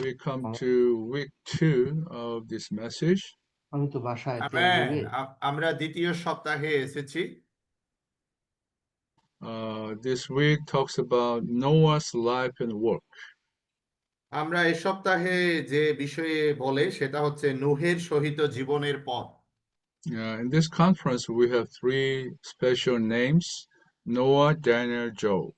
we come হ্যাঁ, to week 2 of this message. আমি তো বাসায় তেল আমেন। দিবি। আমরা দ্বিতীয় সপ্তাহে এসেছি। This week talks about Noah's life and work. আমরা এই সপ্তাহে যে বিষয়ে বলে সেটা হচ্ছে নূহের সহিত জীবনের পথ। In this conference, we have three special names: Noah, Daniel, Job.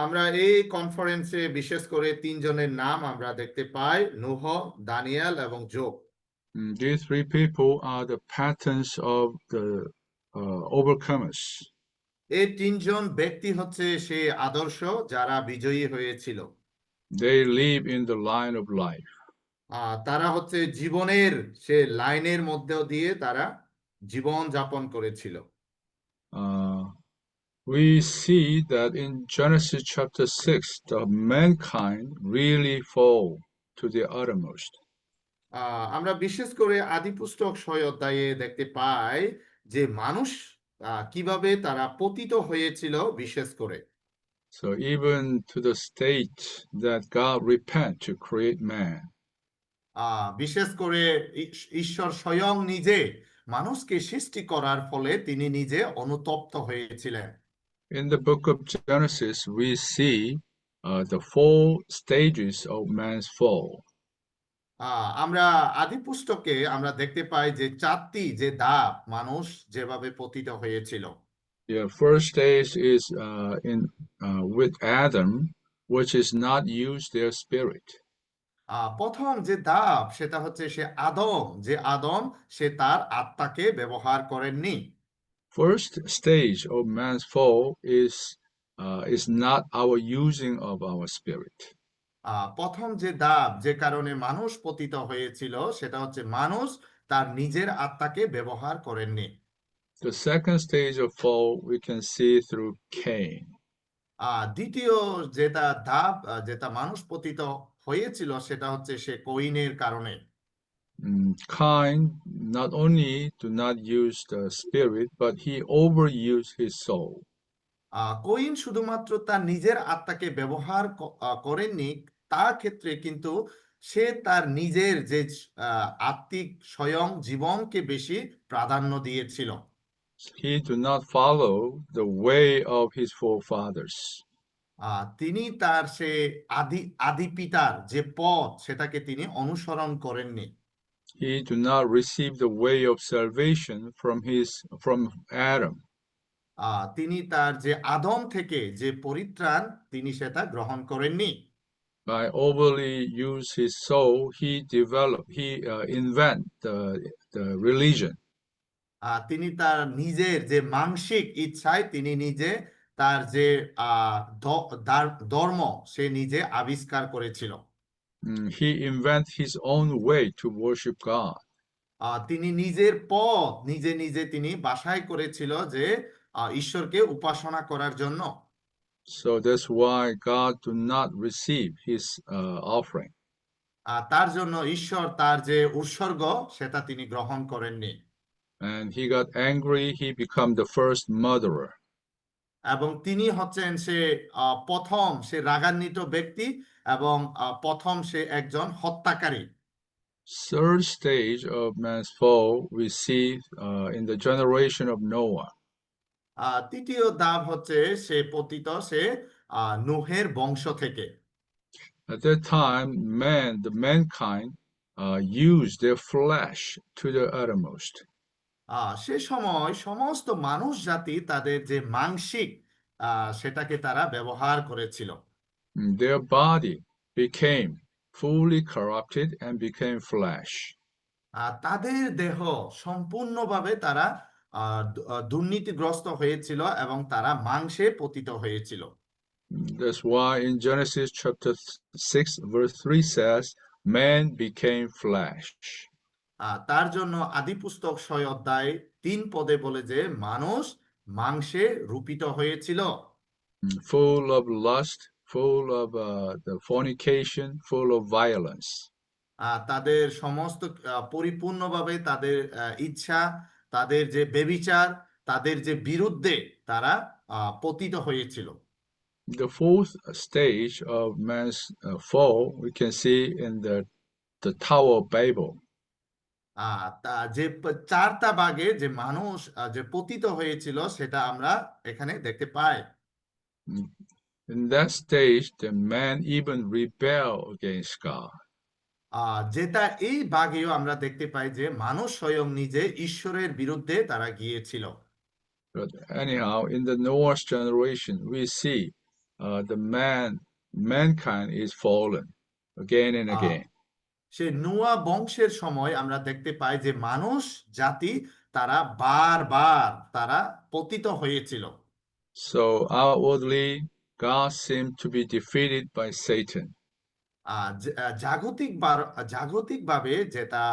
আমরা এই কনফারেন্সে বিশেষ করে তিনজনের নাম আমরা দেখতে পাই, নূহ, দানিয়েল এবং যোব। These three people are the patterns of the overcomers. এই তিনজন ব্যক্তি হচ্ছে সে আদর্শ যারা বিজয়ী হয়েছিল। They live in the line of life. তারা হচ্ছে জীবনের সে লাইনের মধ্য দিয়ে তারা জীবন যাপন করেছিল। We see that in Genesis chapter 6, the mankind really fall to the uttermost. আমরা বিশেষ করে আদিপুস্তক 6 অধ্যায়ে দেখতে পাই যে মানুষ কিভাবে তারা পতিত হয়েছিল বিশেষ করে। So even to the state that God repent to create man. বিশেষ করে ঈশ্বর স্বয়ং নিজে মানুষকে সৃষ্টি করার ফলে তিনি নিজে অনুতপ্ত হয়েছিলেন। In the book of Genesis, we see the 4 stages of man's fall. আমরা আদি পুস্তকে আমরা দেখতে পাই যে 4টি যে ধাপ মানুষ যেভাবে পতিত হয়েছিল। The first stage is with Adam, which is not use their spirit. প্রথম যে ধাপ সেটা হচ্ছে সে আদম সে তার আত্মাকে ব্যবহার করেননি। First stage of man's fall is not our using of our spirit. প্রথম যে ধাপ যে কারণে মানুষ পতিত হয়েছিল সেটা হচ্ছে মানুষ তার নিজের আত্মাকে ব্যবহার করেননি। The second stage of fall we can see through Cain. দ্বিতীয় যেটা ধাপ যেটা মানুষ পতিত হয়েছিল সেটা হচ্ছে সে কইনের কারণে। Cain not only do not use the spirit, but he overused his soul. Coin শুধুমাত্র তার নিজের আত্মাকে ব্যবহার করেননি, তার ক্ষেত্রে কিন্তু সে তার নিজের যে আত্মিক স্বয়ং জীবনকে বেশি প্রাধান্য দিয়েছিল। He do not follow the way of his forefathers. তিনি তার সে আদি পিতার যে পথ সেটাকে তিনি অনুসরণ করেননি। He do not receive the way of salvation from Adam. তিনি তার যে আদম থেকে যে পরিত্রাণ তিনি সেটা গ্রহণ করেননি। By overly use his soul, he invent the religion. তিনি তার নিজের যে মানসিক ইচ্ছায় তিনি নিজে তার যে ধর্ম সে নিজে আবিষ্কার করেছিল। He invent his own way to worship God. তিনি নিজের পথ নিজে তিনি বাছাই করেছিল যে ঈশ্বরকে উপাসনা করার জন্য। So that's why God do not receive his offering. তার জন্য ঈশ্বর তার যে উৎসর্গ সেটা তিনি গ্রহণ করেননি। And he got angry, he become the first murderer. এবং তিনি হচ্ছেন সে প্রথম সে রাগান্বিত ব্যক্তি এবং প্রথম সে একজন হত্যাকারী। Third stage of man's fall we see in the generation of Noah. তৃতীয় ধাপ হচ্ছে সে পতিত সে নূহের বংশ থেকে। At that time, the mankind used their flesh to the uttermost. সে সময় সমস্ত মানুষ জাতি তাদের যে মাংসিক সেটাকে তারা ব্যবহার করেছিল। Their body became fully corrupted and became flesh. তাদের দেহ সম্পূর্ণভাবে তারা দুর্নীতিগ্রস্ত হয়েছিল এবং তারা মাংসে পতিত হয়েছিল। That's why in Genesis chapter 6 verse 3 says, man became flesh. তার জন্য আদিপুস্তক 6 অধ্যায় 3 পদে বলে যে মানুষ মাংসে রূপিত হয়েছিল। Full of lust, full of the fornication, full of violence. তাদের সমস্ত পরিপূর্ণভাবে তাদের ইচ্ছা, তাদের যে ব্যভিচার, তাদের যে বিরুদ্ধে তারা পতিত হয়েছিল। The fourth stage of man's fall we can see in the Tower of Babel. তা যে চারটা ভাগে যে মানুষ যে পতিত হয়েছিল সেটা আমরা এখানে দেখতে পাই। In that stage, the man even rebelled against God. যেটা এই ভাগেও আমরা দেখতে পাই যে মানুষ স্বয়ং নিজে ঈশ্বরের বিরুদ্ধে তারা গিয়েছিল। But anyhow, in the Noah's generation, we see mankind is fallen again and ah again. সে নোয়া বংশের সময় আমরা দেখতে পাই যে মানুষ জাতি তারা বারবার তারা পতিত হয়েছিল। So outwardly, God seemed to be defeated by Satan. জাগতিকভাবে যেটা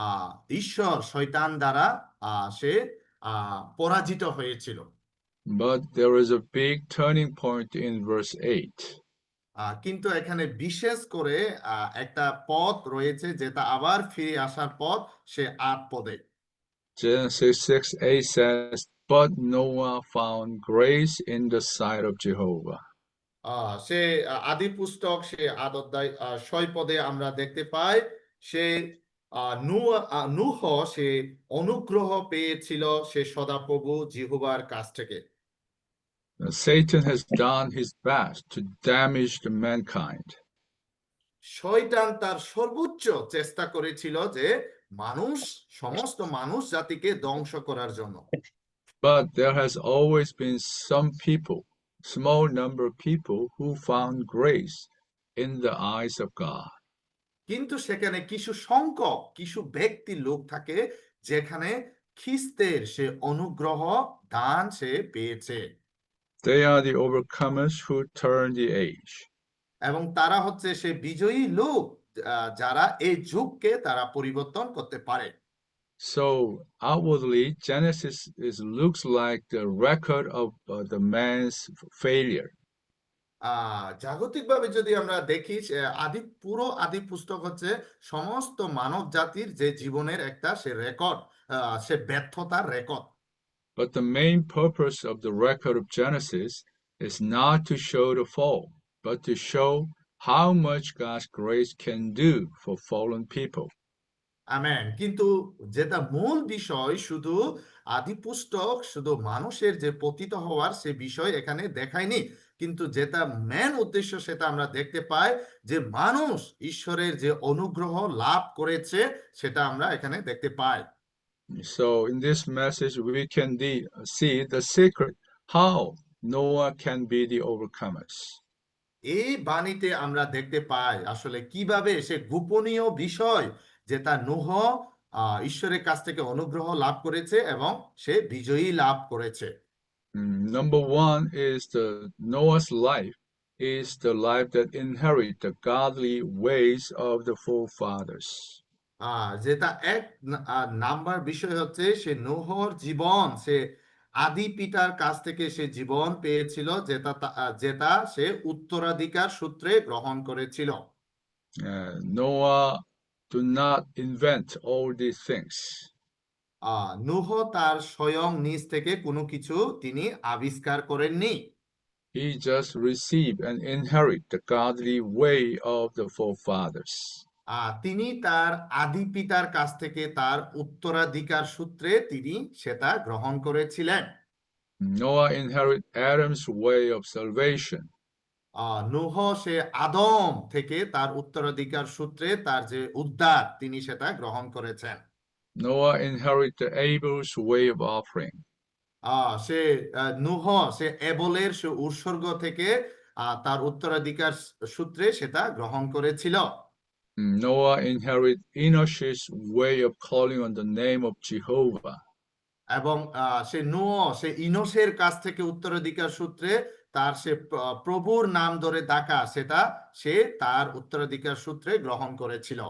আহ, ঈশ্বর শয়তান দ্বারা সে পরাজিত হয়েছিল। But there is a big turning point in verse 8. কিন্তু এখানে বিশেষ করে একটা পথ রয়েছে যেটা আবার ফিরে আসার পথ, সে ৮ পদে। Genesis 6:8 says, But Noah found grace in the sight of Jehovah. সে আদি পুস্তক সে ৮ অধ্যায় ৬ পদে আমরা দেখতে পাই সে নূহ সে অনুগ্রহ পেয়েছিল সে সদাপ্রভু জিহোবার কাছ থেকে। Satan has done his best to damage the mankind. শয়তান তার সর্বোচ্চ চেষ্টা করেছিল যে সমস্ত মানুষ জাতিকে ধ্বংস করার জন্য। But there has always been some people, small number of people, who found grace in the eyes of God. কিন্তু সেখানে কিছু ব্যক্তি লোক থাকে যেখানে খ্রিস্টের সে অনুগ্রহ দান সে পেয়েছে। They are the overcomers who turn the age. এবং তারা হচ্ছে সে বিজয়ী লোক যারা এই যুগকে তারা পরিবর্তন করতে পারে। So outwardly, Genesis looks like the record of the man's failure. জাগতিকভাবে যদি আমরা দেখি পুরো আদি পুস্তক হচ্ছে সমস্ত মানব জাতির যে জীবনের একটা সে রেকর্ড, সে ব্যর্থতার record. But the main purpose of the record of Genesis is not to show the fall, but to show how much God's grace can do for fallen people. Amen. কিন্তু যেটা মূল বিষয় শুধু আদি পুস্তক শুধু মানুষের যে পতিত হওয়ার সে বিষয় এখানে দেখায়নি, কিন্তু যেটা মেন উদ্দেশ্য সেটা আমরা দেখতে পাই যে মানুষ ঈশ্বরের যে অনুগ্রহ লাভ করেছে সেটা আমরা এখানে দেখতে পাই। So in this message, we can see the secret how Noah can be the overcomers. এই বাণীতে আমরা দেখতে পাই আসলে কিভাবে সে গোপনীয় বিষয় যেটা নূহ ঈশ্বরের কাছ থেকে অনুগ্রহ লাভ করেছে এবং সে বিজয়ী লাভ করেছে। Number one is the Noah's life is the life that inherit the godly ways of the forefathers. যেটা এক নাম্বার বিষয় হচ্ছে সে নূহর জীবন সে আদি পিতার কাছ থেকে সে জীবন পেয়েছিল যেটা সে উত্তরাধিকার সূত্রে গ্রহণ করেছিল। Noah do not invent all these things. নূহ তার স্বয়ং নিজ থেকে কোনো কিছু তিনি আবিষ্কার করেননি। He just received and inherit the godly way of the forefathers. তিনি তার আদি পিতার কাছ থেকে তার উত্তরাধিকার সূত্রে তিনি সেটা গ্রহণ করেছিলেন। Noah inherit Adam's way of salvation. নূহ সে আদম থেকে তার উত্তরাধিকার সূত্রে তার যে উদ্ধার তিনি সেটা গ্রহণ করেছেন। Noah inherit the Abel's way of offering. সে নূহ সে এবলের সে উৎসর্গ থেকে তার উত্তরাধিকার সূত্রে সেটা গ্রহণ করেছিল। Noah inherit Enosh's way of calling on the name of Jehovah. এবং সে ইনোসের কাছ থেকে উত্তরাধিকার সূত্রে তার সে প্রভুর নাম ধরে ডাকা সেটা সে তার উত্তরাধিকার সূত্রে গ্রহণ করেছিল।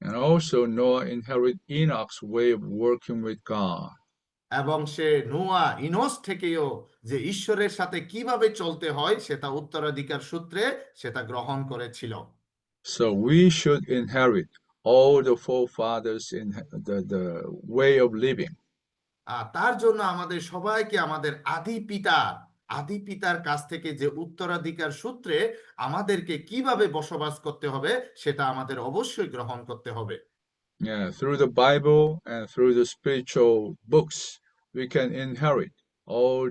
And also Noah inherit Enoch's way of working with God. এবং সে ইনোস থেকেও যে ঈশ্বরের সাথে কিভাবে চলতে হয় সেটা উত্তরাধিকার সূত্রে সেটা গ্রহণ করেছিল। So we should inherit all the forefathers in the way of living. তার জন্য আমাদের সবাইকে আমাদের আদি পিতা আদি পিতার কাছ থেকে যে উত্তরাধিকার সূত্রে আমাদেরকে কিভাবে বসবাস করতে হবে সেটা আমাদের অবশ্যই গ্রহণ করতে হবে। Yeah, through the Bible and through the spiritual books, we can inherit all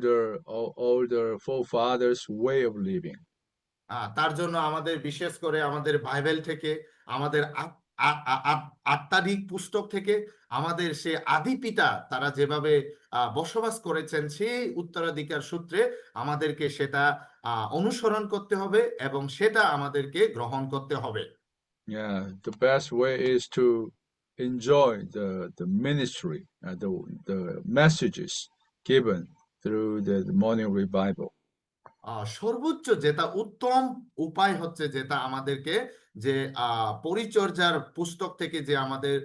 the forefathers' way of living. তার জন্য আমাদের বিশেষ করে আমাদের বাইবেল থেকে, আমাদের আত্মাধিক পুস্তক থেকে, আমাদের সে আদি পিতা তারা যেভাবে বসবাস করেছেন সেই উত্তরাধিকার সূত্রে আমাদেরকে সেটা অনুসরণ করতে হবে এবং সেটা আমাদেরকে গ্রহণ করতে হবে। Yeah, the best way is to enjoy the ministry, the messages given through the morning revival. সর্বোচ্চ যেটা উত্তম উপায় হচ্ছে যেটা আমাদেরকে যে পরিচর্যার পুস্তক থেকে যে আমাদের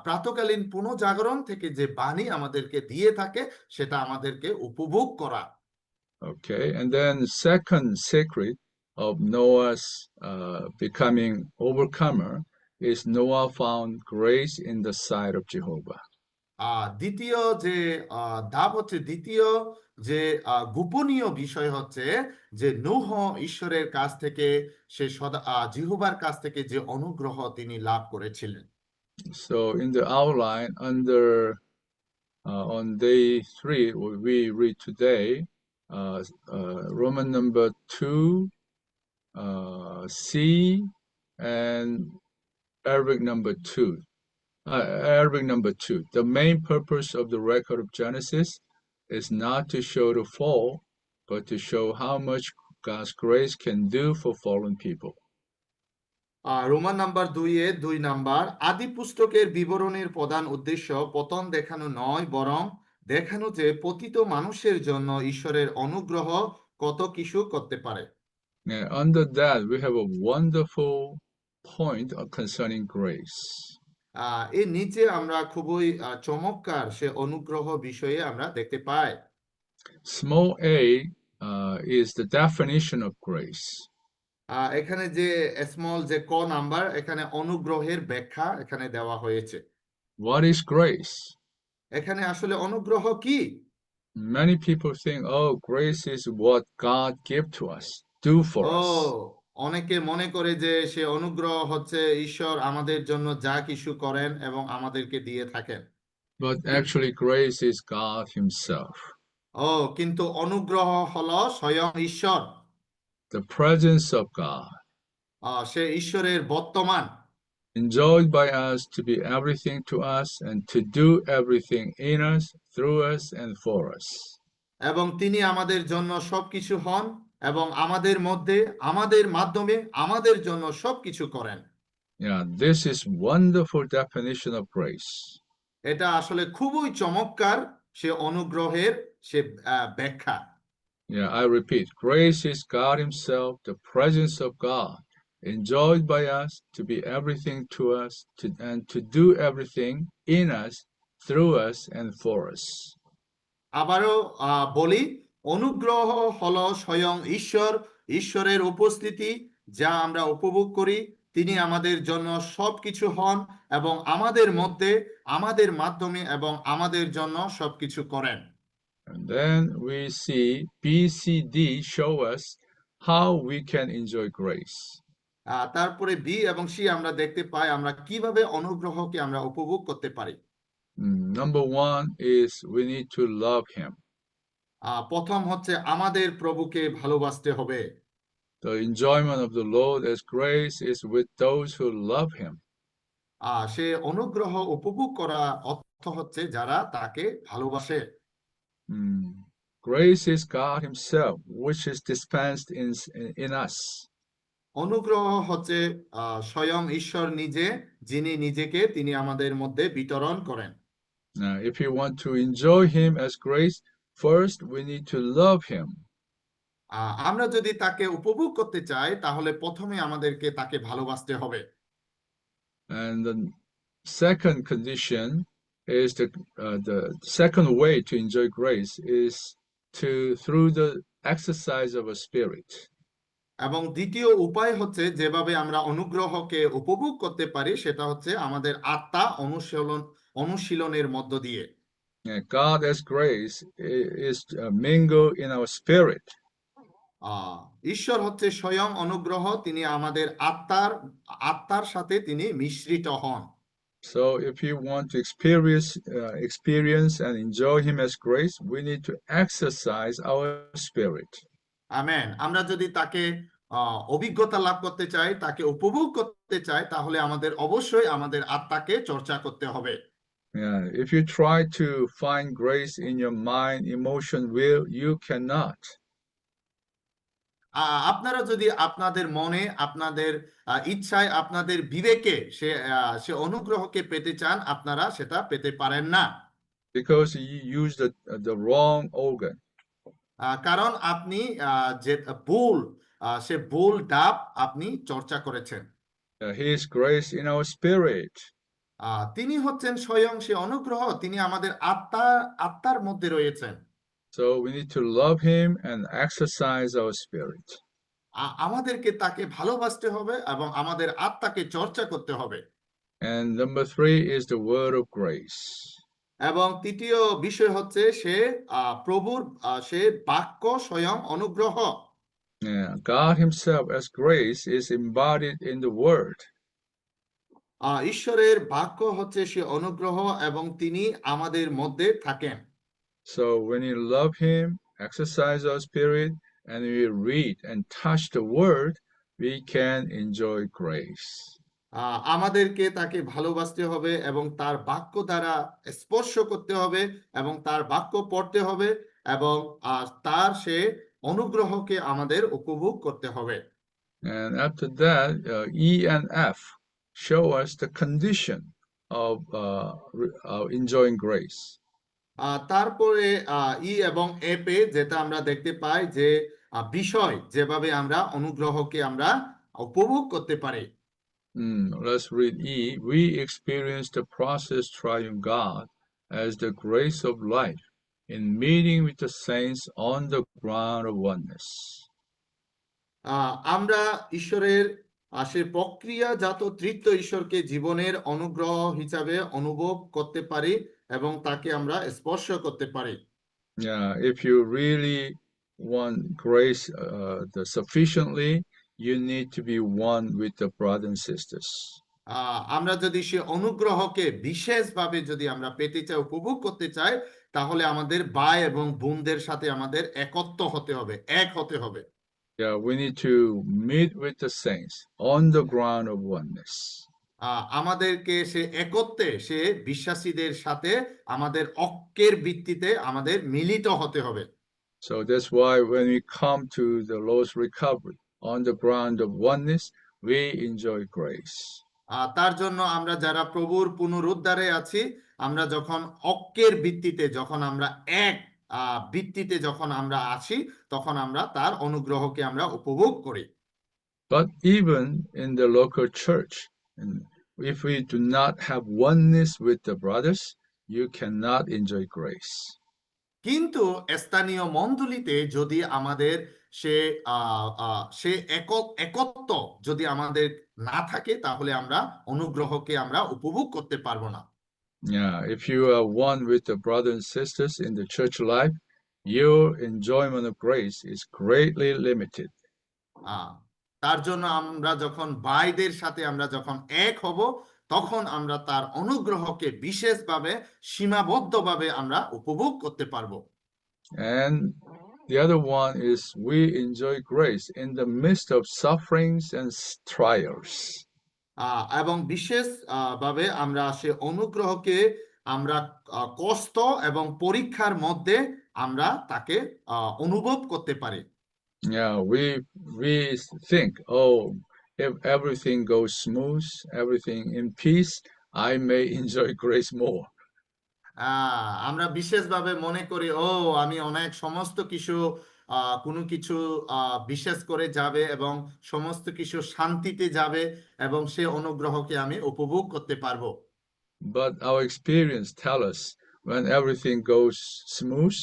প্রাতকালীন পুনঃজাগরণ থেকে যে বাণী আমাদেরকে দিয়ে থাকে সেটা আমাদেরকে উপভোগ করা। Okay, and then second secret of Noah's becoming overcomer is Noah found grace in the sight of Jehovah. দ্বিতীয় যে ধাপ হচ্ছে, দ্বিতীয় যে গোপনীয় বিষয় হচ্ছে যে নূহ ঈশ্বরের কাছ থেকে সে সদা জিহোবার কাছ থেকে যে অনুগ্রহ তিনি লাভ করেছিলেন। So in the outline under on day 3, we read today Roman number 2, C, and Arabic number 2. Arabic number 2. The main purpose of the record of Genesis is not to show the fall, but to show how much God's grace can do for fallen people. Roman number 2 number, আদি পুস্তকের বিবরণের প্রধান উদ্দেশ্য পতন দেখানো নয়, বরং দেখানো যে পতিত মানুষের জন্য ঈশ্বরের অনুগ্রহ কত কিছু করতে পারে। And under that, we have a wonderful point concerning grace. এর নিচে আমরা খুবই চমৎকার সে অনুগ্রহ বিষয়ে আমরা দেখতে পাই। Small a is the definition of grace. এখানে যে স্মল যে ক নাম্বার, এখানে অনুগ্রহের ব্যাখ্যা এখানে দেওয়া হয়েছে। What is grace? এখানে আসলে অনুগ্রহ কি? Many people think, oh, grace is what God gave to us, do for us. অনেকে মনে করে যে সে অনুগ্রহ হচ্ছে ঈশ্বর আমাদের জন্য যা কিছু করেন এবং আমাদেরকে দিয়ে থাকেন। But actually, grace is God Himself. কিন্তু অনুগ্রহ হলো স্বয়ং ঈশ্বর। The presence of God. সে ঈশ্বরের বর্তমান। Enjoyed by us to be everything to us and to do everything in us, through us, and for us. এবং তিনি আমাদের জন্য সবকিছু হন এবং আমাদের মধ্যে, আমাদের মাধ্যমে, আমাদের জন্য সবকিছু করেন। Yeah, this is wonderful definition of grace. এটা আসলে খুবই চমৎকার সে অনুগ্রহের সে ব্যাখ্যা। Yeah, I repeat, grace is God Himself, the presence of God, enjoyed by us to be everything to us, and to do everything in us, through us, and for us. আবারও বলি, অনুগ্রহ হলো স্বয়ং ঈশ্বর, ঈশ্বরের উপস্থিতি যা আমরা উপভোগ করি। তিনি আমাদের জন্য সবকিছু হন এবং আমাদের মধ্যে, আমাদের মাধ্যমে এবং আমাদের জন্য সবকিছু করেন। And then we see BCD show us how we can enjoy grace. তারপরে বি এবং সি আমরা দেখতে পাই আমরা কিভাবে অনুগ্রহকে আমরা উপভোগ করতে পারি। Number 1 is we need to love Him. প্রথম হচ্ছে আমাদের প্রভুকে ভালোবাসতে হবে। The enjoyment of the Lord as grace is with those who love Him. সে অনুগ্রহ উপভোগ করা অর্থ হচ্ছে যারা তাকে ভালোবাসে। Grace is God Himself, which is dispensed in us. অনুগ্রহ হচ্ছে স্বয়ং ঈশ্বর নিজে, যিনি নিজেকে তিনি আমাদের মধ্যে বিতরণ করেন। Now, if you want to enjoy Him as grace, first we need to love Him. আমরা যদি তাকে উপভোগ করতে চাই তাহলে প্রথমে আমাদেরকে তাকে ভালোবাসতে হবে। And the second condition is the second way to enjoy grace is through the exercise of a spirit. এবং দ্বিতীয় উপায় হচ্ছে যেভাবে আমরা অনুগ্রহকে উপভোগ করতে পারি সেটা হচ্ছে আমাদের আত্মা অনুশীলনের মধ্য দিয়ে। God as grace is mingled in our spirit. আহ ঈশ্বর হচ্ছে স্বয়ং অনুগ্রহ, তিনি আমাদের আত্মার সাথে তিনি মিশ্রিত হন। So if you want to experience and enjoy Him as grace, we need to exercise our spirit. Amen. আমরা যদি তাকে অভিজ্ঞতা লাভ করতে চাই, তাকে উপভোগ করতে চাই, তাহলে আমাদের অবশ্যই আমাদের আত্মাকে চর্চা করতে হবে। Yeah, if you try to find grace in your mind, emotion, will, you cannot. আপনারা যদি আপনাদের মনে, আপনাদের ইচ্ছায়, আপনাদের বিবেকে সে অনুগ্রহকে পেতে চান, আপনারা সেটা পেতে পারেন না। Because you use the wrong organ. কারণ আপনি যে ভুল সে ভুল ডাব আপনি চর্চা করেছেন। His grace in our spirit. তিনি হচ্ছেন স্বয়ং সে অনুগ্রহ, তিনি আমাদের আত্মার মধ্যে রয়েছেন। So we need to love Him and exercise our spirit. আমাদেরকে তাকে ভালোবাসতে হবে এবং আমাদের আত্মাকে চর্চা করতে হবে। And number 3 is the word of grace. এবং তৃতীয় বিষয় হচ্ছে প্রভুর সে বাক্য স্বয়ং অনুগ্রহ। Yeah, God Himself as grace is embodied in the word. ঈশ্বরের বাক্য হচ্ছে সে অনুগ্রহ এবং তিনি আমাদের মধ্যে থাকেন। So when you love Him, exercise our spirit, and we read and touch the word, we can enjoy grace. আমাদেরকে তাকে ভালোবাসতে হবে এবং তার বাক্য দ্বারা স্পর্শ করতে হবে এবং তার বাক্য পড়তে হবে এবং তার সে অনুগ্রহকে আমাদের উপভোগ করতে হবে। And after that, E and F show us the condition of enjoying grace. তারপরে ই এবং এপে যেটা আমরা দেখতে পাই যে বিষয় যেভাবে আমরা অনুগ্রহকে আমরা উপভোগ করতে পারি। Let's read E. We experience the process triune God as the grace of life in meeting with the saints on the ground of oneness. আমরা ঈশ্বরের সে প্রক্রিয়াজাত তৃতীয় ঈশ্বরকে জীবনের অনুগ্রহ হিসাবে অনুভব করতে পারি এবং তাকে আমরা স্পর্শ করতে পারি। Yeah, if you really want grace sufficiently, you need to be one with the brothers and sisters. আমরা যদি সে অনুগ্রহকে বিশেষভাবে যদি আমরা পেতে চাই, উপভোগ করতে চাই, তাহলে আমাদের ভাই এবং বোনদের সাথে আমাদের একত্ব হতে হবে, এক হতে হবে। Yeah, we need to meet with the saints on the ground of oneness. আমাদেরকে সে একত্বে সে বিশ্বাসীদের সাথে আমাদের ঐক্যের ভিত্তিতে আমাদের মিলিত হতে হবে। So that's why when we come to the Lord's recovery on the ground of oneness, we enjoy grace. তার জন্য আমরা যারা প্রভুর পুনরুদ্ধারে আছি, আমরা যখন ঐক্যের ভিত্তিতে, যখন আমরা এক ভিত্তিতে যখন আমরা আসি, তখন আমরা তার অনুগ্রহকে আমরা উপভোগ করি। But even in the local church, if we do not have oneness with the brothers, you cannot enjoy grace. কিন্তু স্থানীয় মণ্ডলীতে যদি আমাদের সে সে একত্ব যদি আমাদের না থাকে, তাহলে আমরা অনুগ্রহকে আমরা উপভোগ করতে পারবো না। Yeah, if you are one with the brothers and sisters in the church life, your enjoyment of grace is greatly limited. তার জন্য আমরা যখন ভাইদের সাথে আমরা যখন এক হব, তখন আমরা তার অনুগ্রহকে বিশেষভাবে সীমাবদ্ধভাবে আমরা উপভোগ করতে পারবো। And the other one is we enjoy grace in the midst of sufferings and trials. এবং বিশেষ ভাবে আমরা সে অনুগ্রহকে আমরা কষ্ট এবং পরীক্ষার মধ্যে আমরা তাকে অনুভব করতে পারি। Yeah, we think, oh, if everything goes smooth, everything in peace, I may enjoy grace more. আমরা বিশেষভাবে মনে করি, আমি অনেক সমস্ত কিছু কোনো কিছু বিশেষ করে যাবে এবং সমস্ত কিছু শান্তিতে যাবে এবং সে অনুগ্রহকে আমি উপভোগ করতে পারবো। But our experience tell us when everything goes smooth,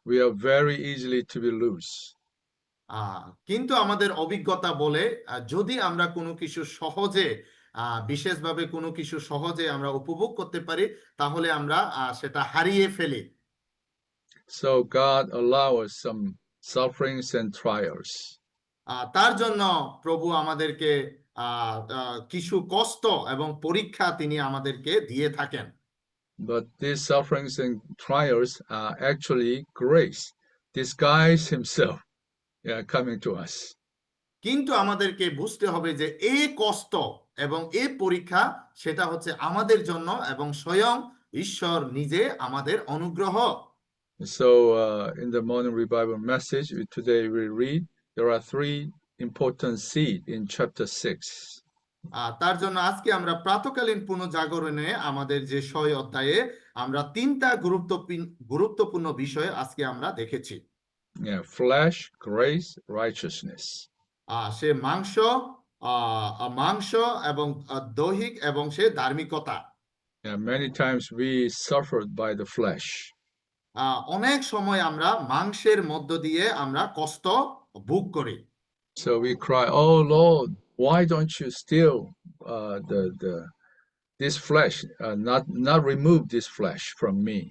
we are very easily to be loose. কিন্তু আমাদের অভিজ্ঞতা বলে, যদি আমরা কোনো কিছু সহজে বিশেষভাবে কোনো কিছু সহজে আমরা উপভোগ করতে পারি, তাহলে আমরা সেটা হারিয়ে ফেলি। So God allow us some sufferings and trials. তার জন্য প্রভু আমাদেরকে কিছু কষ্ট এবং পরীক্ষা তিনি আমাদেরকে দিয়ে থাকেন। But these sufferings and trials are actually grace, disguise himself, coming to us. কিন্তু আমাদেরকে বুঝতে হবে যে এই কষ্ট এবং এই পরীক্ষা সেটা হচ্ছে আমাদের জন্য এবং স্বয়ং ঈশ্বর নিজে আমাদের অনুগ্রহ। So in the morning revival message today we read there are three important seeds in chapter 6. তার জন্য আজকে আমরা প্রাতকালীন পুনর্জাগরণে আমাদের যে 6 অধ্যায়ে আমরা তিনটা গুরুত্বপূর্ণ বিষয় আজকে আমরা দেখেছি। Flesh, grace, righteousness. সে মাংস এবং দৈহিক এবং সে ধার্মিকতা। Many times we suffered by the flesh. অনেক সময় আমরা মাংসের মধ্য দিয়ে আমরা কষ্ট ভোগ করি। So we cry, "Oh Lord, why don't you still this flesh, not remove this flesh from me?"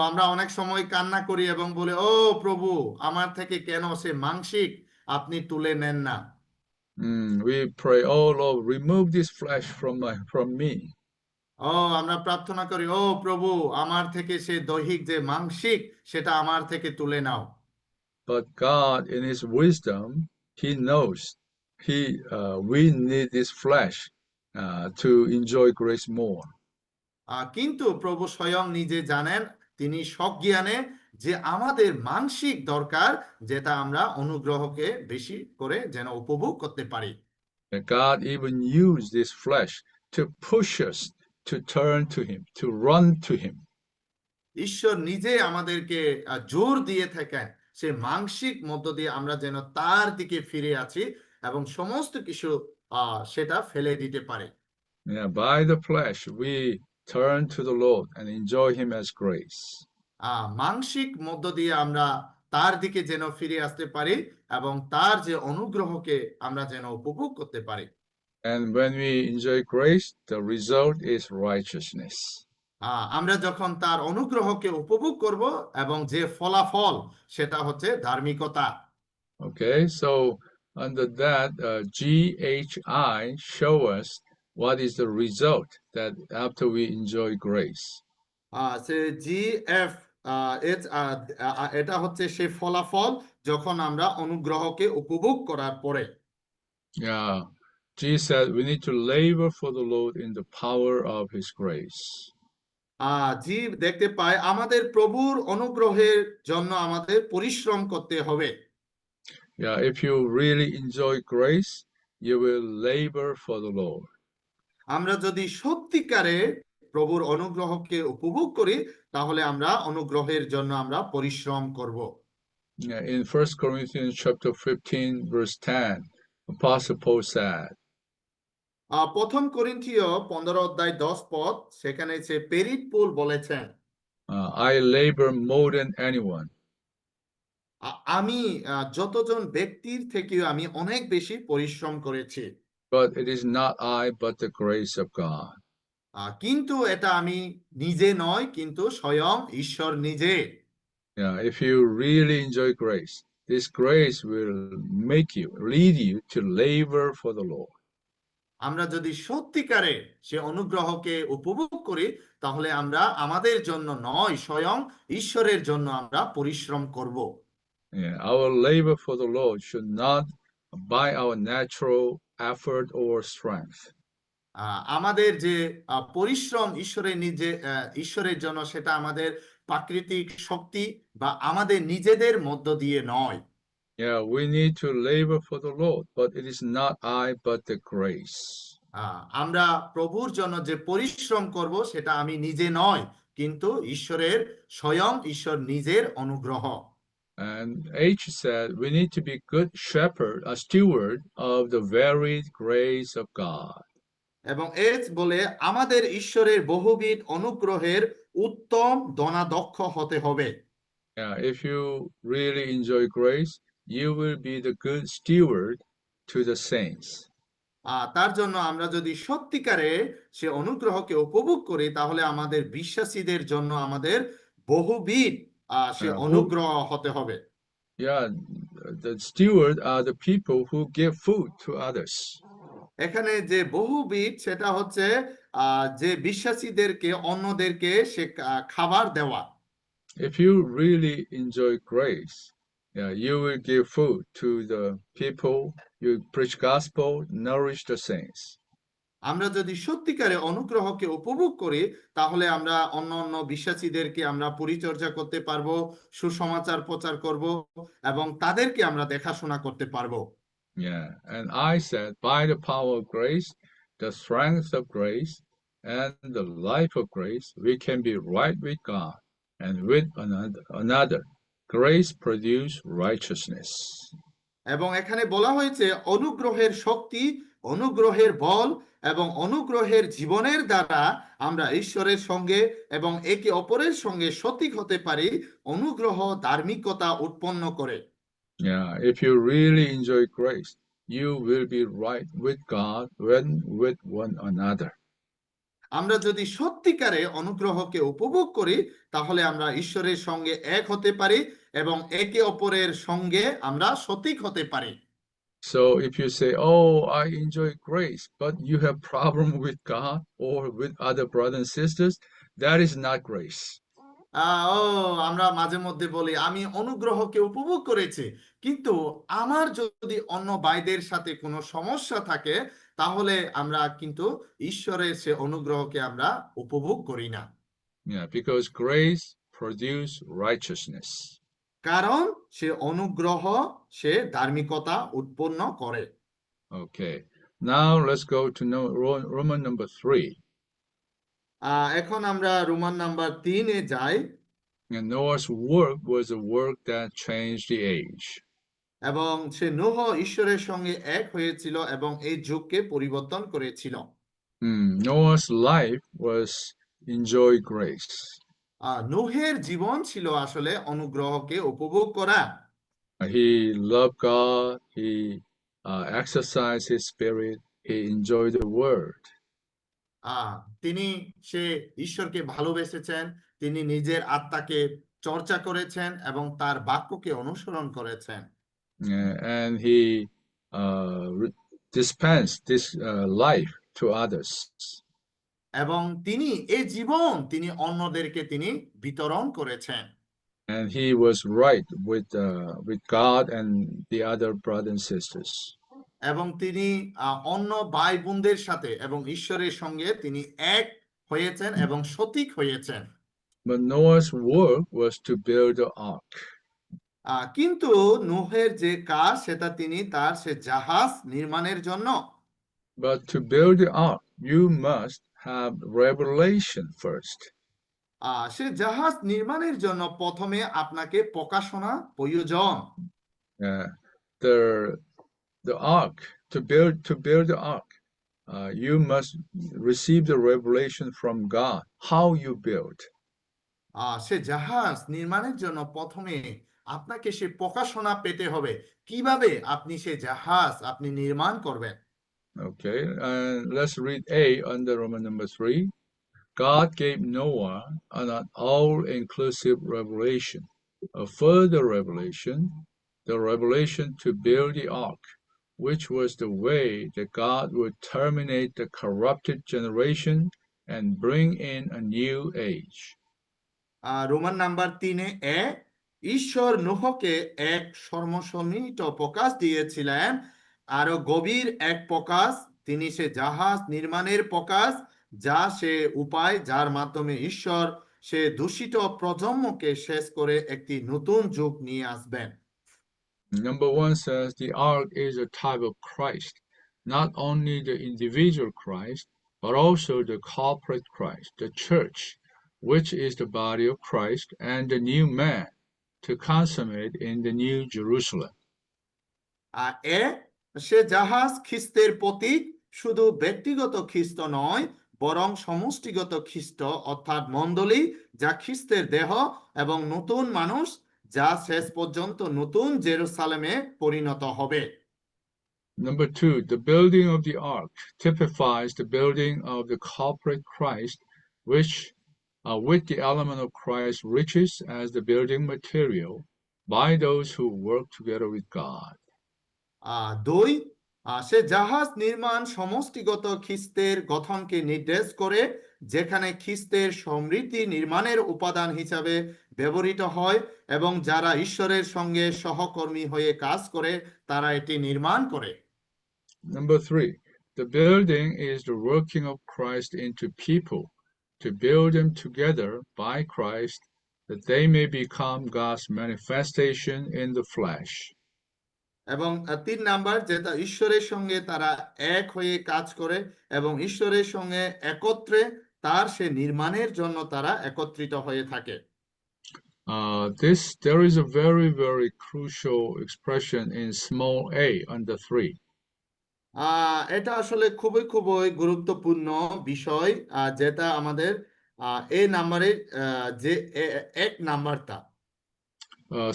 আমরা অনেক সময় কান্না করি এবং বলি, ও প্রভু, আমার থেকে কেন সে মাংসিক আপনি তুলে নেন না? We pray, "Oh Lord, remove this flesh from me." আমরা প্রার্থনা করি, ও প্রভু, আমার থেকে সে দৈহিক যে মাংসিক সেটা আমার থেকে তুলে নাও। But God, in His wisdom, He knows we need this flesh to enjoy grace more. কিন্তু প্রভু স্বয়ং নিজে জানেন, তিনি সজ্ঞানে যে আমাদের মানসিক দরকার, যেটা আমরা অনুগ্রহকে বেশি করে যেন উপভোগ করতে পারি। God even used this flesh to push us to turn to Him, to run to Him. ঈশ্বর নিজে আমাদেরকে জোর দিয়ে থাকেন সে মানসিক মধ্য দিয়ে আমরা যেন তার দিকে ফিরে আছি এবং সমস্ত কিছু সেটা ফেলে দিতে পারি। By the flesh we turn to the Lord and enjoy Him as grace. মানসিক মধ্য দিয়ে আমরা তার দিকে যেন ফিরে আসতে পারি এবং তার যে অনুগ্রহকে আমরা যেন উপভোগ করতে পারি। And when we enjoy grace, the result is righteousness. আমরা যখন তার অনুগ্রহকে উপভোগ করব এবং যে ফলাফল সেটা হচ্ছে ধার্মিকতা। Okay, so under that, GHI show us what is the result that after we enjoy grace. Say GF এটা হচ্ছে সে ফলাফল যখন আমরা অনুগ্রহকে উপভোগ করার পরে। Yeah, G said we need to labor for the Lord in the power of His grace. জি দেখতে পাই আমাদের প্রভুর অনুগ্রহের জন্য আমাদের পরিশ্রম করতে হবে। Yeah, if you really enjoy grace, you will labor for the Lord. আমরা যদি সত্যিকারে প্রভুর অনুগ্রহকে উপভোগ করি তাহলে আমরা অনুগ্রহের জন্য আমরা পরিশ্রম করব। Yeah, in 1 Corinthians chapter 15 verse 10, Apostle Paul said, প্রথম করিন্থীয় 15 অধ্যায় 10 পদ, সেখানে সে প্রেরিত পৌল বলেছেন, I labor more than anyone. আমি যতজন ব্যক্তির থেকেও আমি অনেক বেশি পরিশ্রম করেছি। But it is not I, but the grace of God. কিন্তু এটা আমি নিজে নয়, কিন্তু স্বয়ং ঈশ্বর নিজে। Yeah, if you really enjoy grace, this grace will lead you to labor for the Lord. আমরা যদি সত্যিকারে সে অনুগ্রহকে উপভোগ করি তাহলে আমরা আমাদের জন্য নয়, স্বয়ং ঈশ্বরের জন্য আমরা পরিশ্রম করব। Yeah, our labor for the Lord should not by our natural effort or strength. আমাদের যে পরিশ্রম ঈশ্বরের জন্য সেটা আমাদের প্রাকৃতিক শক্তি বা আমাদের নিজেদের মধ্য দিয়ে নয়। Yeah, we need to labor for the Lord, but it is not I, but the grace. আমরা প্রভুর জন্য যে পরিশ্রম করব সেটা আমি নিজে নয়, কিন্তু স্বয়ং ঈশ্বর নিজের অনুগ্রহ। And H said we need to be good steward of the varied grace of God. এবং এজ বলে আমাদের ঈশ্বরের বহুবিধ অনুগ্রহের উত্তম দনাদক্ষ হতে হবে। Yeah, if you really enjoy grace, you will be the good steward to the saints. তার জন্য আমরা যদি সত্যিকারে সে অনুগ্রহকে উপভোগ করি তাহলে আমাদের বিশ্বাসীদের জন্য আমাদের বহুবিধ সে অনুগ্রহ হতে হবে। Yeah, the steward are the people who give food to others. এখানে যে বহুবিধ সেটা হচ্ছে যে বিশ্বাসীদেরকে অন্যদেরকে সে খাবার দেওয়া। If you really enjoy grace, yeah, you will give food to the people, you preach gospel, nourish the saints. আমরা যদি সত্যিকারে অনুগ্রহকে উপভোগ করি তাহলে আমরা অন্য অন্য বিশ্বাসীদেরকে আমরা পরিচর্যা করতে পারবো, সুসমাচার প্রচার করব এবং তাদেরকে আমরা দেখাশোনা করতে পারবো। Yeah, and I said, by the power of grace, the strength of grace, and the life of grace, we can be right with God and with another. Grace produce righteousness. এবং এখানে বলা হয়েছে অনুগ্রহের শক্তি, অনুগ্রহের বল এবং অনুগ্রহের জীবনের দ্বারা আমরা ঈশ্বরের সঙ্গে এবং একে অপরের সঙ্গে সঠিক হতে পারি। অনুগ্রহ ধার্মিকতা উৎপন্ন করে। Yeah, if you really enjoy grace, you will be right with God when with one another. আমরা যদি সত্যিকারে অনুগ্রহকে উপভোগ করি তাহলে আমরা ঈশ্বরের সঙ্গে এক হতে পারি এবং একে অপরের সঙ্গে আমরা সঠিক হতে পারি। So if you say, "Oh, I enjoy grace," but you have problem with God or with other brothers and sisters, that is not grace. ও আমরা মাঝে মধ্যে বলি আমি অনুগ্রহকে উপভোগ করেছি, কিন্তু আমার যদি অন্য ভাইদের সাথে কোনো সমস্যা থাকে তাহলে আমরা কিন্তু ঈশ্বরের সে অনুগ্রহকে আমরা উপভোগ করি না। Yeah, because grace produce righteousness. কারণ সে অনুগ্রহ সে ধার্মিকতা উৎপন্ন করে। Okay, now let's go to Roman number 3. এখন আমরা রোমান নাম্বার 3-এ যাই। And Noah's work was a work that changed the age. এবং সে নোহ ঈশ্বরের সঙ্গে এক হয়েছিল এবং এই যুগকে পরিবর্তন করেছিল। Noah's life was enjoy grace. নোহের জীবন ছিল আসলে অনুগ্রহকে উপভোগ করা। He loved God. He exercised his spirit. He enjoyed the word. তিনি সে ঈশ্বরকে ভালোবেসেছেন, তিনি নিজের আত্মাকে চর্চা করেছেন এবং তার বাক্যকে অনুসরণ করেছেন। And he dispensed this life to others. এবং তিনি এই জীবন তিনি অন্যদেরকে তিনি বিতরণ করেছেন। And he was right with God and the other brothers and sisters. এবং তিনি অন্য ভাই বোনদের সাথে এবং ঈশ্বরের সঙ্গে তিনি এক হয়েছেন এবং সঠিক হয়েছেন। But Noah's work was to build the ark. কিন্তু নোহের যে কাজ সেটা তিনি তার সে জাহাজ নির্মাণের জন্য। But to build the ark, you must have revelation first. সে জাহাজ নির্মাণের জন্য প্রথমে আপনাকে প্রকাশনা প্রয়োজন। The ark, to build the ark, you must receive the revelation from God how you build. সে জাহাজ নির্মাণের জন্য প্রথমে আপনাকে সে প্রকাশনা পেতে হবে কিভাবে আপনি সে জাহাজ আপনি নির্মাণ করবেন। Okay, let's read A under Roman number 3. God gave Noah an all-inclusive revelation, a further revelation, the revelation to build the ark, which was the way that God would terminate the corrupted generation and bring in a new age. Roman number 3-এ ঈশ্বর নোহকে এক সর্বসম্মিলিত প্রকাশ দিয়েছিলেন, আরো গভীর এক প্রকাশ, তিনি সে জাহাজ নির্মাণের প্রকাশ, যা সে উপায় যার মাধ্যমে ঈশ্বর সে দূষিত প্রজন্মকে শেষ করে একটি নতুন যুগ নিয়ে আসবেন। Number 1 says the ark is a type of Christ, not only the individual Christ, but also the corporate Christ, the church, which is the body of Christ and the new man to consummate in the new Jerusalem. সে জাহাজ খ্রিস্টের প্রতীক, শুধু ব্যক্তিগত খ্রিস্ট নয় বরং সমষ্টিগত খ্রিস্ট অর্থাৎ মণ্ডলী, যা খ্রিস্টের দেহ, এবং নতুন মানুষ যা শেষ পর্যন্ত নতুন জেরুসালেমে পরিণত হবে। Number 2, the building of the ark typifies the building of the corporate Christ, which with the element of Christ's riches as the building material, by those who work together with God. 2 সে জাহাজ নির্মাণ সমষ্টিগত খ্রিস্টের গঠনকে নির্দেশ করে, যেখানে খ্রিস্টের সমৃদ্ধি নির্মাণের উপাদান হিসাবে ব্যবহৃত হয় এবং যারা ঈশ্বরের সঙ্গে সহকর্মী হয়ে কাজ করে তারা এটি নির্মাণ করে। Number 3, the building is the working of Christ into people to build them together by Christ that they may become God's manifestation in the flesh. এবং 3 নাম্বার, যেটা ঈশ্বরের সঙ্গে তারা এক হয়ে কাজ করে এবং ঈশ্বরের সঙ্গে একত্রে তার সে নির্মাণের জন্য তারা একত্রিত হয়ে থাকে। There is a very, very crucial expression in small a under 3. এটা আসলে খুবই খুবই গুরুত্বপূর্ণ বিষয়, যেটা আমাদের এই নাম্বারে যে 1 নাম্বারটা।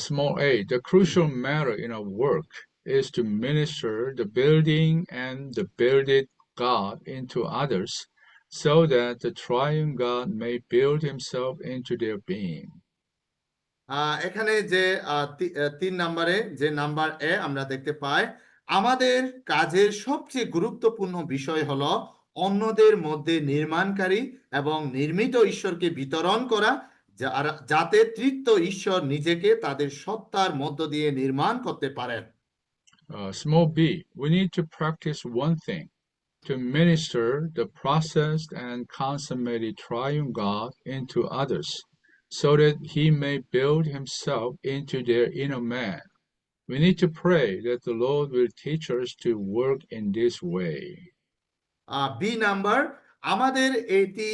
Small a, the crucial matter in our work is to minister the building and the builded God into others so that the triune God may build himself into their being. এখানে যে 3 নাম্বারে যে নাম্বার এ আমরা দেখতে পাই, আমাদের কাজের সবচেয়ে গুরুত্বপূর্ণ বিষয় হলো অন্যদের মধ্যে নির্মাণকারী এবং নির্মিত ঈশ্বরকে বিতরণ করা, যাতে তৃতীয় ঈশ্বর নিজেকে তাদের সত্তার মধ্য দিয়ে নির্মাণ করতে পারেন। Small b, we need to practice one thing, to minister the processed and consummated triune God into others, so that he may build himself into their inner man. We need to pray that the Lord will teach us to work in this way. B number, আমাদের এটি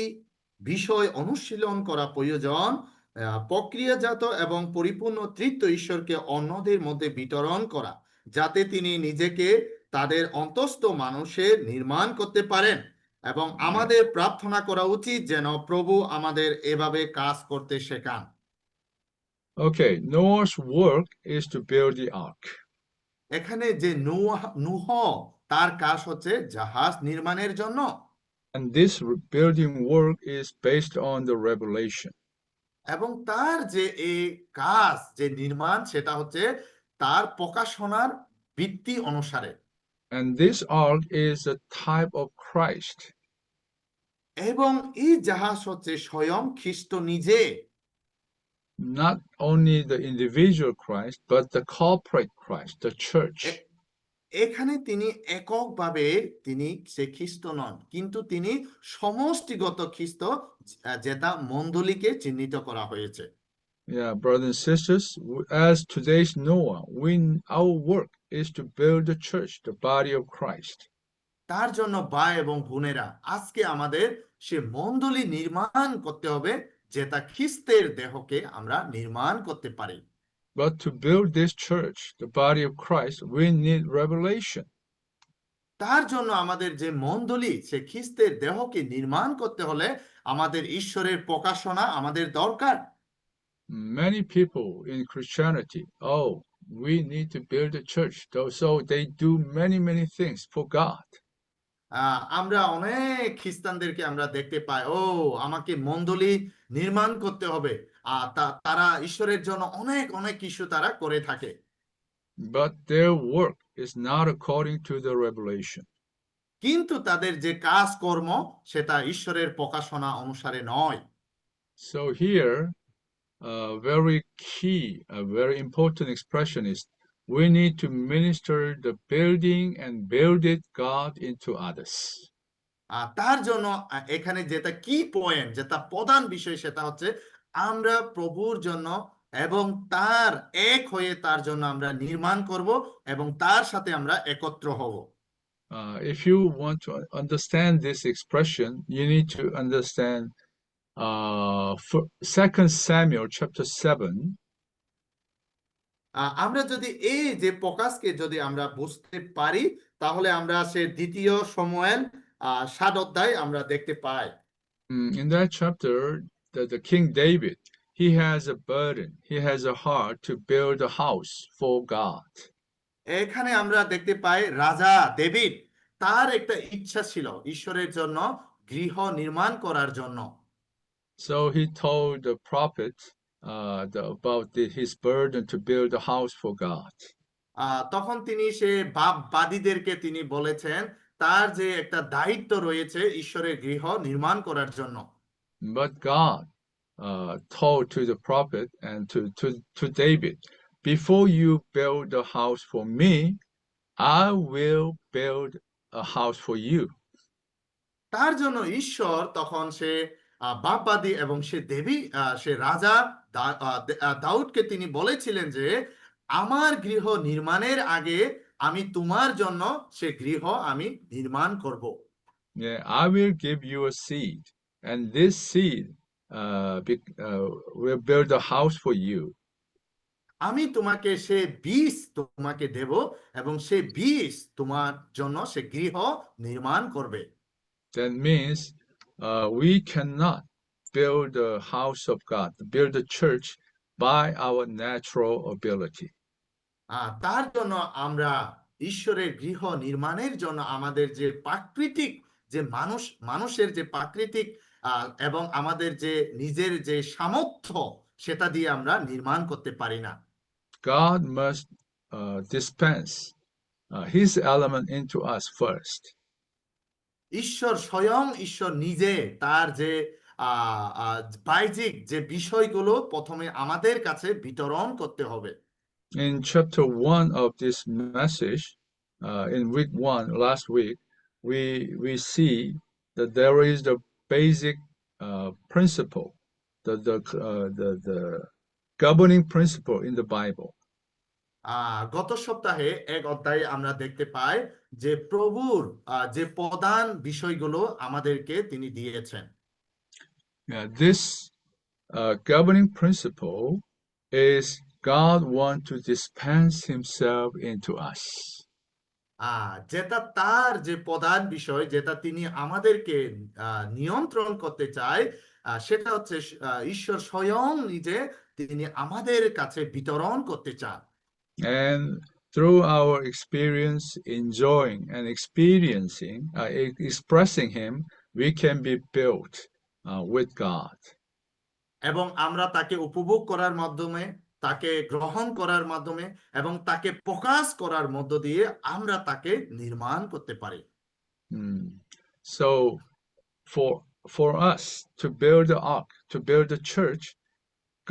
বিষয় অনুশীলন করা প্রয়োজন, প্রক্রিয়াজাত এবং পরিপূর্ণ তৃতীয় ঈশ্বরকে অন্যদের মধ্যে বিতরণ করা, যাতে তিনি নিজেকে তাদের অন্তস্থ মানুষের নির্মাণ করতে পারেন। এবং আমাদের প্রার্থনা করা উচিত যেন প্রভু আমাদের এভাবে কাজ করতে শেখান। Okay, Noah's work is to build the ark. এখানে যে নূহ তার কাজ হচ্ছে জাহাজ নির্মাণের জন্য। And this building work is based on the revelation. এবং তার যে এই কাজ যে নির্মাণ সেটা হচ্ছে তার প্রকাশনার ভিত্তি অনুসারে। And this ark is a type of Christ. এবং এই জাহাজ হচ্ছে স্বয়ং খ্রিস্ট নিজে। Not only the individual Christ, but the corporate Christ, the church. এখানে তিনি এককভাবে তিনি সে খ্রিস্ট নন, কিন্তু তিনি সমষ্টিগত খ্রিস্ট, যেটা মণ্ডলীকে চিহ্নিত করা হয়েছে। Yeah, brothers and sisters, as today's Noah, our work is to build the church, the body of Christ. তার জন্য ভাই এবং বোনেরা, আজকে আমাদের সে মণ্ডলী নির্মাণ করতে হবে, যেটা খ্রিস্টের দেহকে আমরা নির্মাণ করতে পারি। But to build this church, the body of Christ, we need revelation. তার জন্য আমাদের যে মণ্ডলী সে খ্রিস্টের দেহকে নির্মাণ করতে হলে আমাদের ঈশ্বরের প্রকাশনা আমাদের দরকার। Many people in Christianity, we need to build a church, so they do many things for God. আমরা অনেক খ্রিস্টানদেরকে আমরা দেখতে পাই, আমাকে মণ্ডলী নির্মাণ করতে হবে, তারা ঈশ্বরের জন্য অনেক অনেক কিছু তারা করে থাকে। But their work is not according to the revelation. কিন্তু তাদের যে কাজকর্ম সেটা ঈশ্বরের প্রকাশনা অনুসারে নয়। So here, very key, a very important expression is we need to minister the building and build it God into others. তার জন্য এখানে যেটা কি পয়েন্ট, যেটা প্রধান বিষয় সেটা হচ্ছে আমরা প্রভুর জন্য এবং তার এক হয়ে তার জন্য আমরা নির্মাণ করব এবং তার সাথে আমরা একত্র হব। If you want to understand this expression, you need to understand 2 Samuel chapter 7. আমরা যদি এই যে প্রকাশকে যদি আমরা বুঝতে পারি, তাহলে আমরা সে 2 শমূয়েল 7 অধ্যায় আমরা দেখতে পাই। In that chapter, the King David, he has a burden, he has a heart to build a house for God. এখানে আমরা দেখতে পাই রাজা ডেভিড তার একটা ইচ্ছা ছিল ঈশ্বরের জন্য গৃহ নির্মাণ করার জন্য। So he told the prophet about his burden to build a house for God. তখন তিনি সে বাদীদেরকে তিনি বলেছেন তার যে একটা দায়িত্ব রয়েছে ঈশ্বরের গৃহ নির্মাণ করার জন্য। But God told to the prophet and to David, before you build a house for me, I will build a house for you. তার জন্য ঈশ্বর তখন সে বাদী এবং সে রাজা দাউদকে তিনি বলেছিলেন যে আমার গৃহ নির্মাণের আগে আমি তোমার জন্য সে গৃহ আমি নির্মাণ করব। Yeah, I will give you a seed, and this seed will build a house for you. আমি তোমাকে সে বীজ তোমাকে দেব এবং সে বীজ তোমার জন্য সে গৃহ নির্মাণ করবে। That means we cannot build the house of God, build the church by our natural ability. তার জন্য আমরা ঈশ্বরের গৃহ নির্মাণের জন্য আমাদের যে প্রাকৃতিক যে মানুষের যে প্রাকৃতিক এবং আমাদের যে নিজের যে সামর্থ্য সেটা দিয়ে আমরা নির্মাণ করতে পারি না। God must dispense his element into us first. ঈশ্বর নিজে তার যে বাহ্যিক যে বিষয়গুলো প্রথমে আমাদের কাছে বিতরণ করতে হবে। In chapter 1 of this message, in week 1 last week, we see that there is the basic principle, the governing principle in the Bible. গত সপ্তাহে এক অধ্যায়ে আমরা দেখতে পাই যে প্রভুর যে প্রধান বিষয়গুলো আমাদেরকে তিনি দিয়েছেন। This governing principle is God want to dispense himself into us. যেটা তার যে প্রধান বিষয় যেটা তিনি আমাদেরকে নিয়ন্ত্রণ করতে চায় সেটা হচ্ছে ঈশ্বর স্বয়ং নিজে তিনি আমাদের কাছে বিতরণ করতে চান। And through our experience enjoying and expressing him, we can be built with God. এবং আমরা তাকে উপভোগ করার মাধ্যমে তাকে গ্রহণ করার মাধ্যমে এবং তাকে প্রকাশ করার মধ্য দিয়ে আমরা তাকে নির্মাণ করতে পারি। So for us to build the ark, to build the church,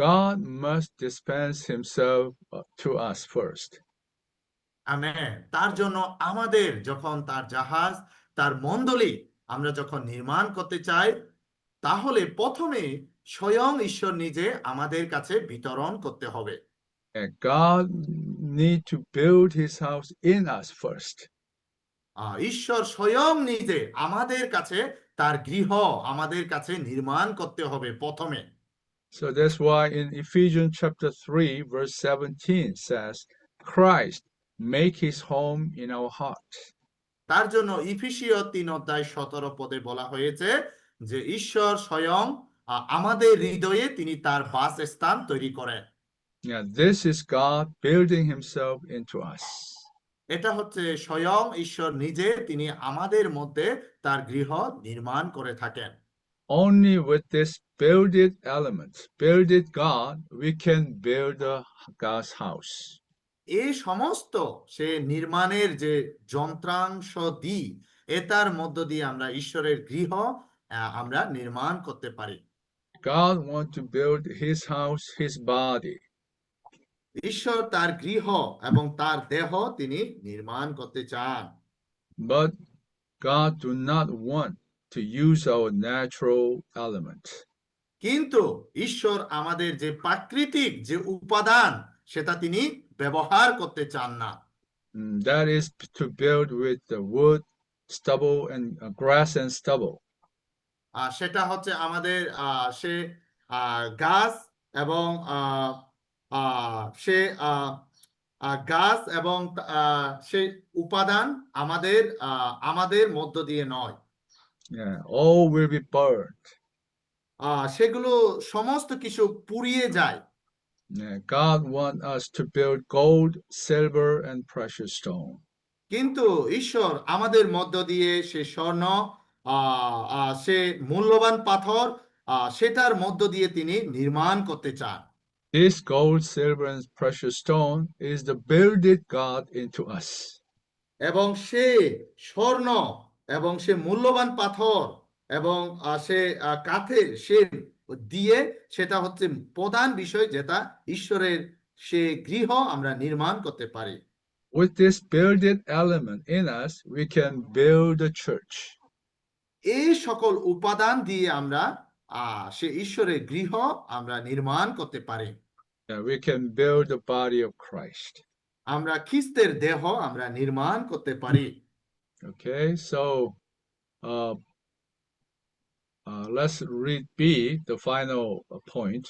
God must dispense himself to us first. Amen. তার জন্য আমাদের যখন তার জাহাজ তার মণ্ডলী আমরা যখন নির্মাণ করতে চাই তাহলে প্রথমে স্বয়ং ঈশ্বর নিজে আমাদের কাছে বিতরণ করতে হবে। And God need to build his house in us first. ঈশ্বর স্বয়ং নিজে আমাদের কাছে তার গৃহ আমাদের কাছে নির্মাণ করতে হবে প্রথমে। So that's why in Ephesians chapter 3 verse 17 says, Christ make his home in our hearts. তার জন্য ইফিসীয় 3 অধ্যায় 17 পদে বলা হয়েছে যে ঈশ্বর স্বয়ং আমাদের হৃদয়ে তিনি তার বাসস্থান তৈরি করেন। Yeah, this is God building himself into us. এটা হচ্ছে স্বয়ং ঈশ্বর নিজে তিনি আমাদের মধ্যে তার গৃহ নির্মাণ করে থাকেন। Only with this builded element, builded God, we can build God's house. এই সমস্ত সে নির্মাণের যে যন্ত্রাংশ দিই এটার মধ্য দিয়ে আমরা ঈশ্বরের গৃহ আমরা নির্মাণ করতে পারি। God wants to build his house, his body. ঈশ্বর তার গৃহ এবং তার দেহ তিনি নির্মাণ করতে চান। But God do not want to use our natural element. কিন্তু ঈশ্বর আমাদের যে প্রাকৃতিক যে উপাদান সেটা তিনি ব্যবহার করতে চান না। That is to build with the wood, stubble, and grass and stubble. সেটা হচ্ছে আমাদের সে গাছ এবং সে গাছ এবং সে উপাদান আমাদের মধ্য দিয়ে নয়। Yeah, all will be burned. সেগুলো সমস্ত কিছু পুড়িয়ে যায়। Yeah, God wants us to build gold, silver, and precious stone. কিন্তু ঈশ্বর আমাদের মধ্য দিয়ে সে স্বর্ণ সে মূল্যবান পাথর সেটার মধ্য দিয়ে তিনি নির্মাণ করতে চান। This gold, silver, and precious stone is the builded God into us. এবং সে স্বর্ণ এবং সে মূল্যবান পাথর এবং সে কাঠের সে দিয়ে সেটা হচ্ছে প্রধান বিষয় যেটা ঈশ্বরের সে গৃহ আমরা নির্মাণ করতে পারি। With this builded element in us, we can build a church. এই সকল উপাদান দিয়ে আমরা সে ঈশ্বরের গৃহ আমরা নির্মাণ করতে পারি। We can build the body of Christ. আমরা খ্রিস্টের দেহ আমরা নির্মাণ করতে পারি। Okay, so let's read B, the final point.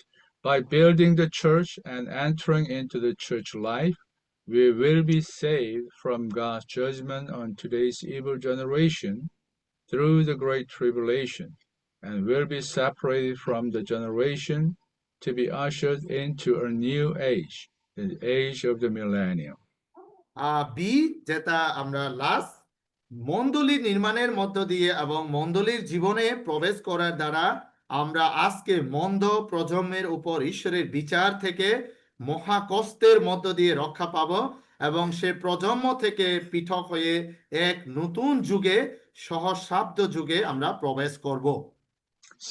By building the church and entering into the church life, we will be saved from God's judgment on today's evil generation through the great tribulation, and will be separated from the generation to be ushered into a new age, the age of the millennium. B যেটা আমরা last মণ্ডলী নির্মাণের মধ্য দিয়ে এবং মণ্ডলীর জীবনে প্রবেশ করার দ্বারা আমরা আজকে মন্দ প্রজন্মের উপর ঈশ্বরের বিচার থেকে মহাকষ্টের মধ্য দিয়ে রক্ষা পাব এবং সে প্রজন্ম থেকে পৃথক হয়ে এক নতুন যুগে সহস্রাব্দ যুগে আমরা প্রবেশ করব।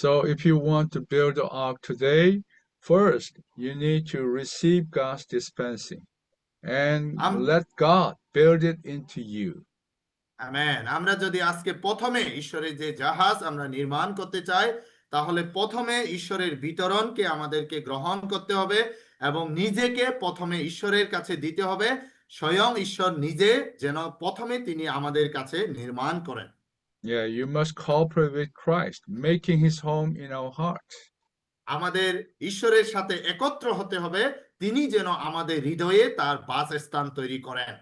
So if you want to build the ark today, first you need to receive God's dispensing and let God build it into you. Amen. আমরা যদি আজকে প্রথমে ঈশ্বরের যে জাহাজ আমরা নির্মাণ করতে চাই তাহলে প্রথমে ঈশ্বরের বিতরণকে আমাদেরকে গ্রহণ করতে হবে এবং নিজেকে প্রথমে ঈশ্বরের কাছে দিতে হবে, স্বয়ং ঈশ্বর নিজে যেন প্রথমে তিনি আমাদের কাছে নির্মাণ করেন। Yeah, you must cooperate with Christ, making his home in our hearts. আমাদের ঈশ্বরের সাথে একত্র হতে হবে, তিনি যেন আমাদের হৃদয়ে তার বাসস্থান তৈরি করেন।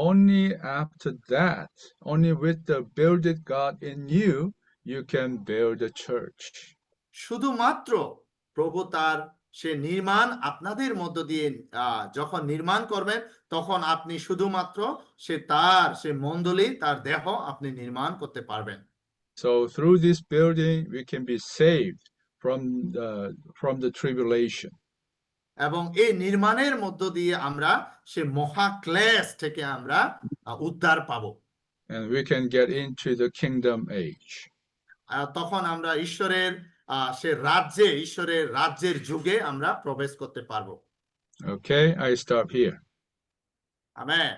Only after that, only with the builded God in you, you can build a church. শুধুমাত্র প্রভু তার সে নির্মাণ আপনাদের মধ্য দিয়ে যখন নির্মাণ করবেন তখন আপনি শুধুমাত্র সে মণ্ডলী তার দেহ আপনি নির্মাণ করতে পারবেন। So through this building, we can be saved from the tribulation. এবং এই নির্মাণের মধ্য দিয়ে আমরা সে মহাক্লেশ থেকে আমরা উদ্ধার পাবো। And we can get into the kingdom age. তখন আমরা ঈশ্বরের ঈশ্বরের রাজ্যের যুগে আমরা প্রবেশ করতে পারবো। Okay, I stop here. Amen.